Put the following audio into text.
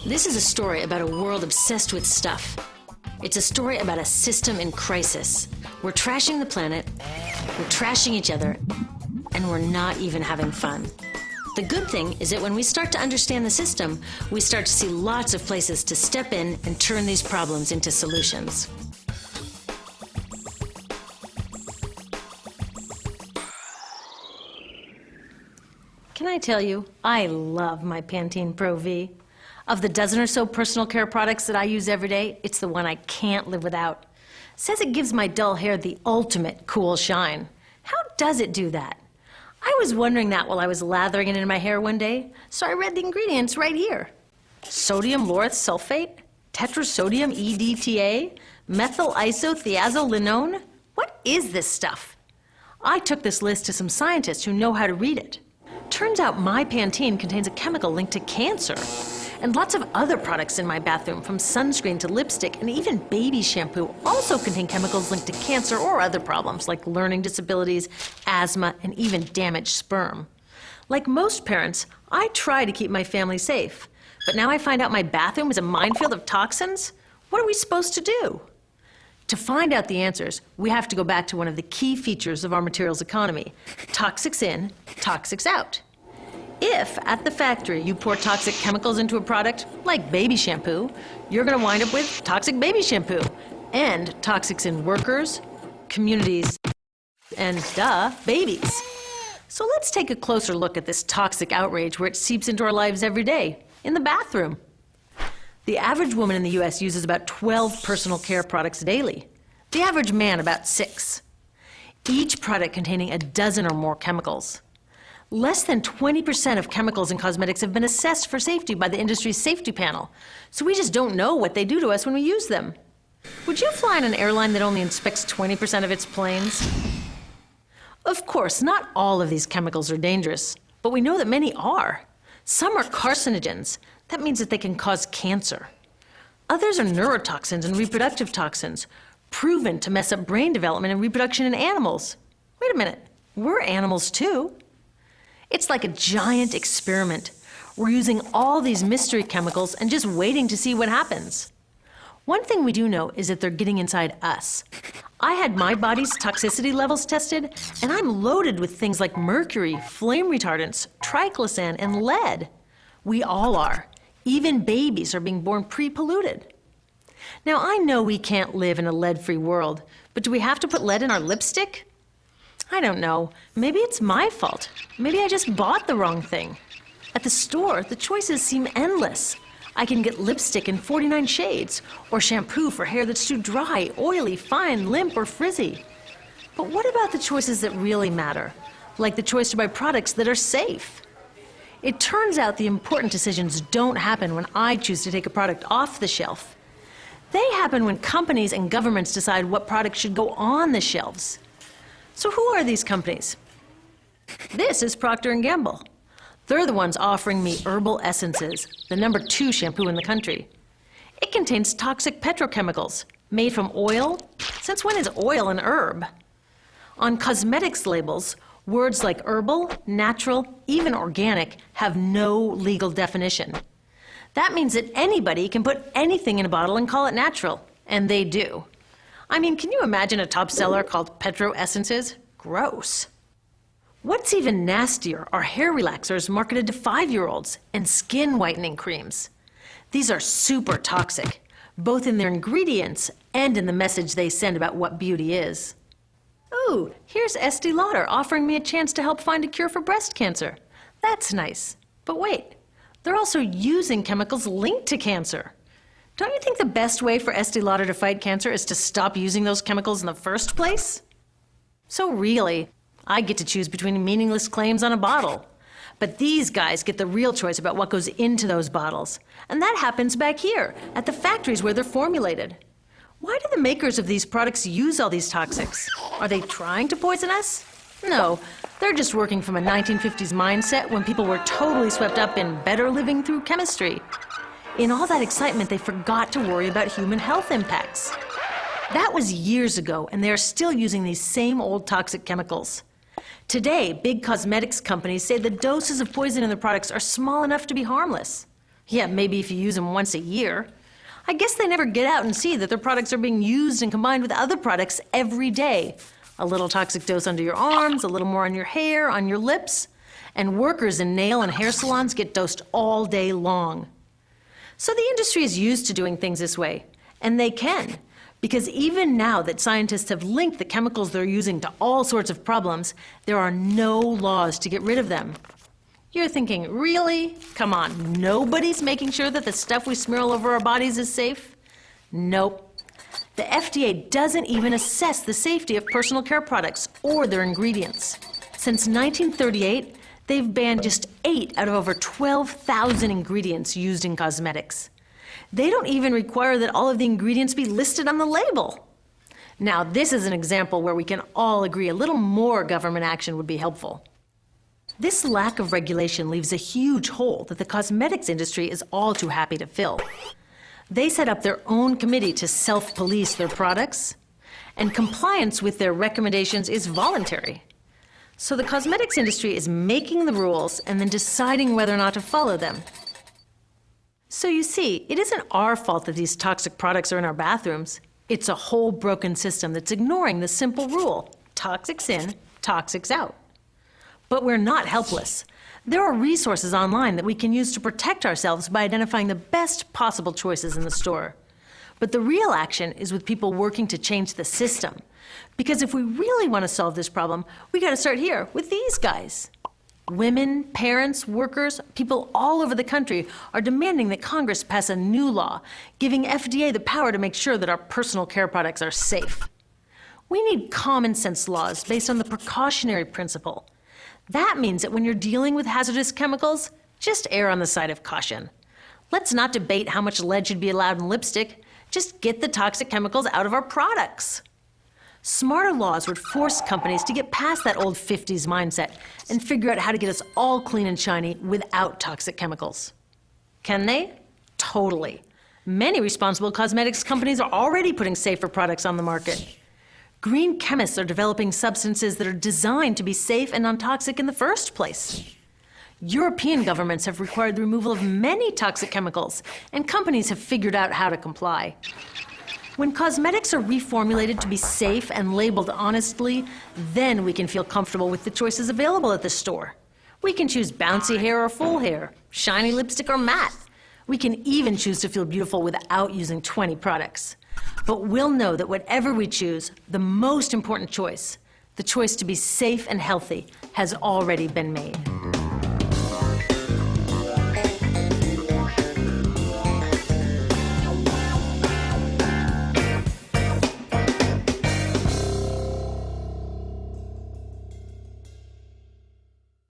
This is a story about a world obsessed with stuff. It's a story about a system in crisis. We're trashing the planet, we're trashing each other, and we're not even having fun. The good thing is that when we start to understand the system, we start to see lots of places to step in and turn these problems into solutions. Can I tell you, I love my Pantene Pro V. Of the dozen or so personal care products that I use every day, it's the one I can't live without. Says it gives my dull hair the ultimate cool shine. How does it do that? I was wondering that while I was lathering it in my hair one day, so I read the ingredients right here. Sodium lauryl sulfate, tetrasodium EDTA, methyl isothiazolinone. What is this stuff? I took this list to some scientists who know how to read it. Turns out my Pantene contains a chemical linked to cancer. And lots of other products in my bathroom, from sunscreen to lipstick and even baby shampoo, also contain chemicals linked to cancer or other problems like learning disabilities, asthma, and even damaged sperm. Like most parents, I try to keep my family safe. But now I find out my bathroom is a minefield of toxins? What are we supposed to do? To find out the answers, we have to go back to one of the key features of our materials economy: toxics in, toxics out. If, at the factory, you pour toxic chemicals into a product, like baby shampoo, you're going to wind up with toxic baby shampoo, and toxics in workers, communities, and, babies. So let's take a closer look at this toxic outrage where it seeps into our lives every day, in the bathroom. The average woman in the U.S. uses about 12 personal care products daily. The average man, about 6. Each product containing a dozen or more chemicals. Less than 20% of chemicals in cosmetics have been assessed for safety by the industry's safety panel, so we just don't know what they do to us when we use them. Would you fly on an airline that only inspects 20% of its planes? Of course, not all of these chemicals are dangerous, but we know that many are. Some are carcinogens. That means that they can cause cancer. Others are neurotoxins and reproductive toxins, proven to mess up brain development and reproduction in animals. Wait a minute, we're animals too. It's like a giant experiment. We're using all these mystery chemicals and just waiting to see what happens. One thing we do know is that they're getting inside us. I had my body's toxicity levels tested, and I'm loaded with things like mercury, flame retardants, triclosan, and lead. We all are. Even babies are being born pre-polluted. Now, I know we can't live in a lead-free world, but do we have to put lead in our lipstick? I don't know. Maybe it's my fault. Maybe I just bought the wrong thing. At the store, the choices seem endless. I can get lipstick in 49 shades, or shampoo for hair that's too dry, oily, fine, limp, or frizzy. But what about the choices that really matter? Like the choice to buy products that are safe? It turns out the important decisions don't happen when I choose to take a product off the shelf. They happen when companies and governments decide what products should go on the shelves. So who are these companies? This is Procter & Gamble. They're the ones offering me Herbal Essences, the #2 shampoo in the country. It contains toxic petrochemicals made from oil. Since when is oil an herb? On cosmetics labels, words like herbal, natural, even organic have no legal definition. That means that anybody can put anything in a bottle and call it natural, and they do. I mean, can you imagine a top seller called Petro Essences? Gross. What's even nastier are hair relaxers marketed to 5-year-olds and skin whitening creams. These are super toxic, both in their ingredients and in the message they send about what beauty is. Ooh, here's Estee Lauder offering me a chance to help find a cure for breast cancer. That's nice. But wait, they're also using chemicals linked to cancer. Don't you think the best way for Estee Lauder to fight cancer is to stop using those chemicals in the first place? So really, I get to choose between meaningless claims on a bottle. But these guys get the real choice about what goes into those bottles. And that happens back here, at the factories where they're formulated. Why do the makers of these products use all these toxics? Are they trying to poison us? No, they're just working from a 1950s mindset when people were totally swept up in better living through chemistry. In all that excitement, they forgot to worry about human health impacts. That was years ago, and they are still using these same old toxic chemicals. Today, big cosmetics companies say the doses of poison in their products are small enough to be harmless. Yeah, maybe if you use them once a year. I guess they never get out and see that their products are being used and combined with other products every day. A little toxic dose under your arms, a little more on your hair, on your lips. And workers in nail and hair salons get dosed all day long. So the industry is used to doing things this way, and they can. Because even now that scientists have linked the chemicals they're using to all sorts of problems, there are no laws to get rid of them. You're thinking, really? Come on, nobody's making sure that the stuff we smear all over our bodies is safe? Nope. The FDA doesn't even assess the safety of personal care products or their ingredients. Since 1938, they've banned just 8 out of over 12,000 ingredients used in cosmetics. They don't even require that all of the ingredients be listed on the label. Now, this is an example where we can all agree a little more government action would be helpful. This lack of regulation leaves a huge hole that the cosmetics industry is all too happy to fill. They set up their own committee to self-police their products, and compliance with their recommendations is voluntary. So the cosmetics industry is making the rules and then deciding whether or not to follow them. So you see, it isn't our fault that these toxic products are in our bathrooms. It's a whole broken system that's ignoring the simple rule: toxics in, toxics out. But we're not helpless. There are resources online that we can use to protect ourselves by identifying the best possible choices in the store. But the real action is with people working to change the system. Because if we really want to solve this problem, we got to start here with these guys. Women, parents, workers, people all over the country are demanding that Congress pass a new law, giving FDA the power to make sure that our personal care products are safe. We need common sense laws based on the precautionary principle. That means that when you're dealing with hazardous chemicals, just err on the side of caution. Let's not debate how much lead should be allowed in lipstick. Just get the toxic chemicals out of our products. Smarter laws would force companies to get past that old 50s mindset and figure out how to get us all clean and shiny without toxic chemicals. Can they? Totally. Many responsible cosmetics companies are already putting safer products on the market. Green chemists are developing substances that are designed to be safe and non-toxic in the first place. European governments have required the removal of many toxic chemicals, and companies have figured out how to comply. When cosmetics are reformulated to be safe and labeled honestly, then we can feel comfortable with the choices available at the store. We can choose bouncy hair or full hair, shiny lipstick or matte. We can even choose to feel beautiful without using 20 products. But we'll know that whatever we choose, the most important choice, the choice to be safe and healthy, has already been made.